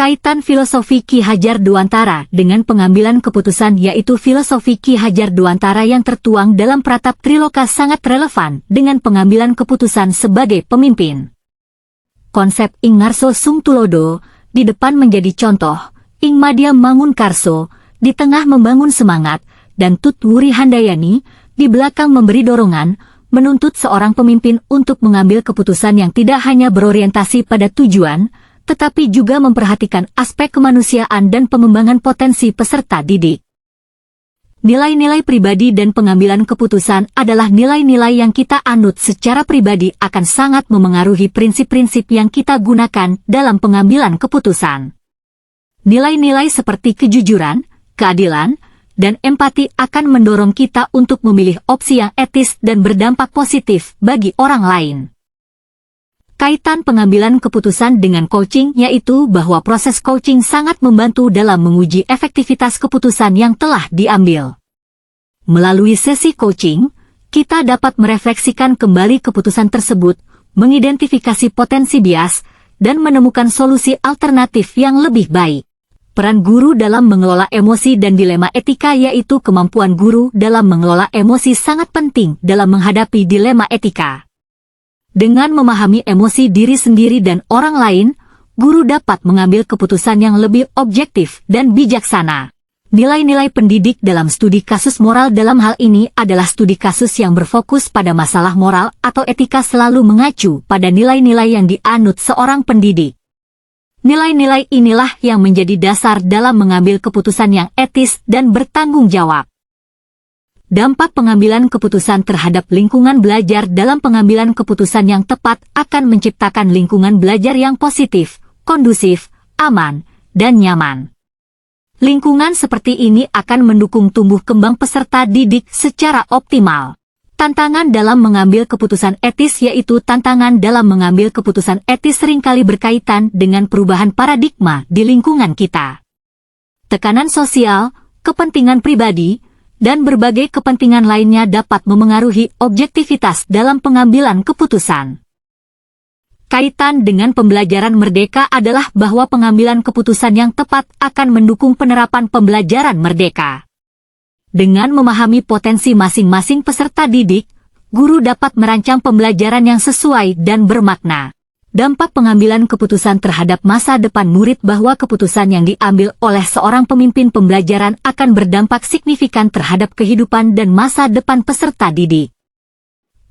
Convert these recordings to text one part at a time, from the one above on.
Kaitan filosofi Ki Hajar Dewantara dengan pengambilan keputusan yaitu filosofi Ki Hajar Dewantara yang tertuang dalam Pratap Triloka sangat relevan dengan pengambilan keputusan sebagai pemimpin. Konsep Ing Ngarso Sung Tulodo, di depan menjadi contoh, Ing Madya Mangun Karso, di tengah membangun semangat, dan Tut Wuri Handayani, di belakang memberi dorongan, menuntut seorang pemimpin untuk mengambil keputusan yang tidak hanya berorientasi pada tujuan, tetapi juga memperhatikan aspek kemanusiaan dan pengembangan potensi peserta didik. Nilai-nilai pribadi dan pengambilan keputusan adalah nilai-nilai yang kita anut secara pribadi akan sangat memengaruhi prinsip-prinsip yang kita gunakan dalam pengambilan keputusan. Nilai-nilai seperti kejujuran, keadilan, dan empati akan mendorong kita untuk memilih opsi yang etis dan berdampak positif bagi orang lain. Kaitan pengambilan keputusan dengan coaching yaitu bahwa proses coaching sangat membantu dalam menguji efektivitas keputusan yang telah diambil. Melalui sesi coaching, kita dapat merefleksikan kembali keputusan tersebut, mengidentifikasi potensi bias, dan menemukan solusi alternatif yang lebih baik. Peran guru dalam mengelola emosi dan dilema etika yaitu kemampuan guru dalam mengelola emosi sangat penting dalam menghadapi dilema etika. Dengan memahami emosi diri sendiri dan orang lain, guru dapat mengambil keputusan yang lebih objektif dan bijaksana. Nilai-nilai pendidik dalam studi kasus moral dalam hal ini adalah studi kasus yang berfokus pada masalah moral atau etika selalu mengacu pada nilai-nilai yang dianut seorang pendidik. Nilai-nilai inilah yang menjadi dasar dalam mengambil keputusan yang etis dan bertanggung jawab. Dampak pengambilan keputusan terhadap lingkungan belajar dalam pengambilan keputusan yang tepat akan menciptakan lingkungan belajar yang positif, kondusif, aman, dan nyaman. Lingkungan seperti ini akan mendukung tumbuh kembang peserta didik secara optimal. Tantangan dalam mengambil keputusan etis yaitu tantangan dalam mengambil keputusan etis seringkali berkaitan dengan perubahan paradigma di lingkungan kita. Tekanan sosial, kepentingan pribadi, dan berbagai kepentingan lainnya dapat memengaruhi objektivitas dalam pengambilan keputusan. Kaitan dengan pembelajaran merdeka adalah bahwa pengambilan keputusan yang tepat akan mendukung penerapan pembelajaran merdeka. Dengan memahami potensi masing-masing peserta didik, guru dapat merancang pembelajaran yang sesuai dan bermakna. Dampak pengambilan keputusan terhadap masa depan murid bahwa keputusan yang diambil oleh seorang pemimpin pembelajaran akan berdampak signifikan terhadap kehidupan dan masa depan peserta didik.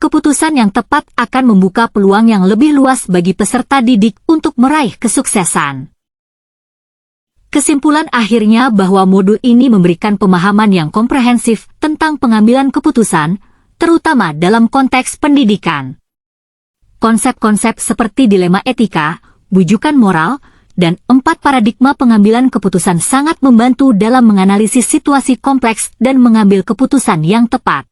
Keputusan yang tepat akan membuka peluang yang lebih luas bagi peserta didik untuk meraih kesuksesan. Kesimpulan akhirnya bahwa modul ini memberikan pemahaman yang komprehensif tentang pengambilan keputusan, terutama dalam konteks pendidikan. Konsep-konsep seperti dilema etika, bujukan moral, dan 4 paradigma pengambilan keputusan sangat membantu dalam menganalisis situasi kompleks dan mengambil keputusan yang tepat.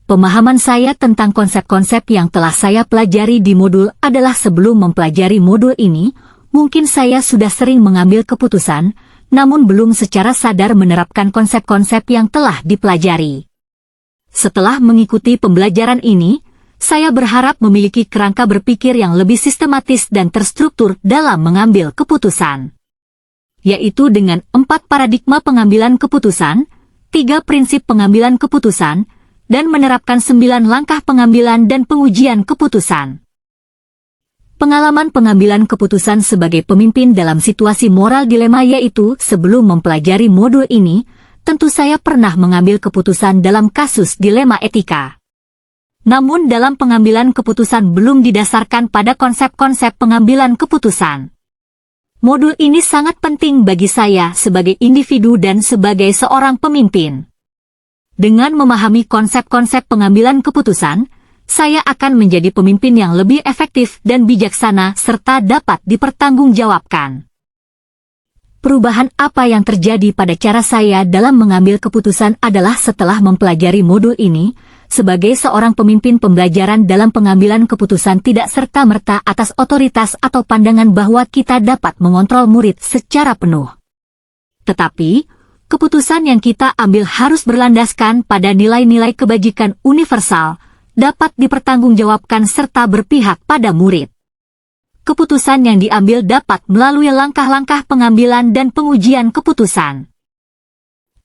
Pemahaman saya tentang konsep-konsep yang telah saya pelajari di modul adalah sebelum mempelajari modul ini, mungkin saya sudah sering mengambil keputusan, namun belum secara sadar menerapkan konsep-konsep yang telah dipelajari. Setelah mengikuti pembelajaran ini, saya berharap memiliki kerangka berpikir yang lebih sistematis dan terstruktur dalam mengambil keputusan. Yaitu dengan 4 paradigma pengambilan keputusan, 3 prinsip pengambilan keputusan, dan menerapkan 9 langkah pengambilan dan pengujian keputusan. Pengalaman pengambilan keputusan sebagai pemimpin dalam situasi moral dilema yaitu sebelum mempelajari modul ini, tentu saya pernah mengambil keputusan dalam kasus dilema etika. Namun dalam pengambilan keputusan belum didasarkan pada konsep-konsep pengambilan keputusan. Modul ini sangat penting bagi saya sebagai individu dan sebagai seorang pemimpin. Dengan memahami konsep-konsep pengambilan keputusan, saya akan menjadi pemimpin yang lebih efektif dan bijaksana serta dapat dipertanggungjawabkan. Perubahan apa yang terjadi pada cara saya dalam mengambil keputusan adalah setelah mempelajari modul ini, sebagai seorang pemimpin pembelajaran dalam pengambilan keputusan tidak serta-merta atas otoritas atau pandangan bahwa kita dapat mengontrol murid secara penuh. Tetapi, keputusan yang kita ambil harus berlandaskan pada nilai-nilai kebajikan universal, dapat dipertanggungjawabkan serta berpihak pada murid. keputusan yang diambil dapat melalui langkah-langkah pengambilan dan pengujian keputusan.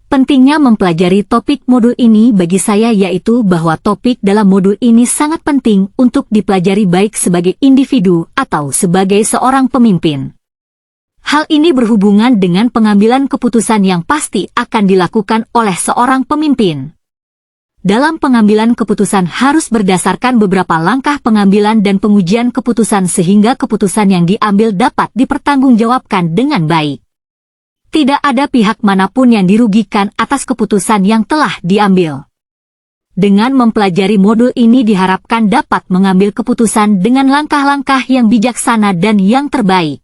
Pentingnya mempelajari topik modul ini bagi saya yaitu bahwa topik dalam modul ini sangat penting untuk dipelajari baik sebagai individu atau sebagai seorang pemimpin. Hal ini berhubungan dengan pengambilan keputusan yang pasti akan dilakukan oleh seorang pemimpin. Dalam pengambilan keputusan harus berdasarkan beberapa langkah pengambilan dan pengujian keputusan sehingga keputusan yang diambil dapat dipertanggungjawabkan dengan baik. Tidak ada pihak manapun yang dirugikan atas keputusan yang telah diambil. Dengan mempelajari modul ini diharapkan dapat mengambil keputusan dengan langkah-langkah yang bijaksana dan yang terbaik.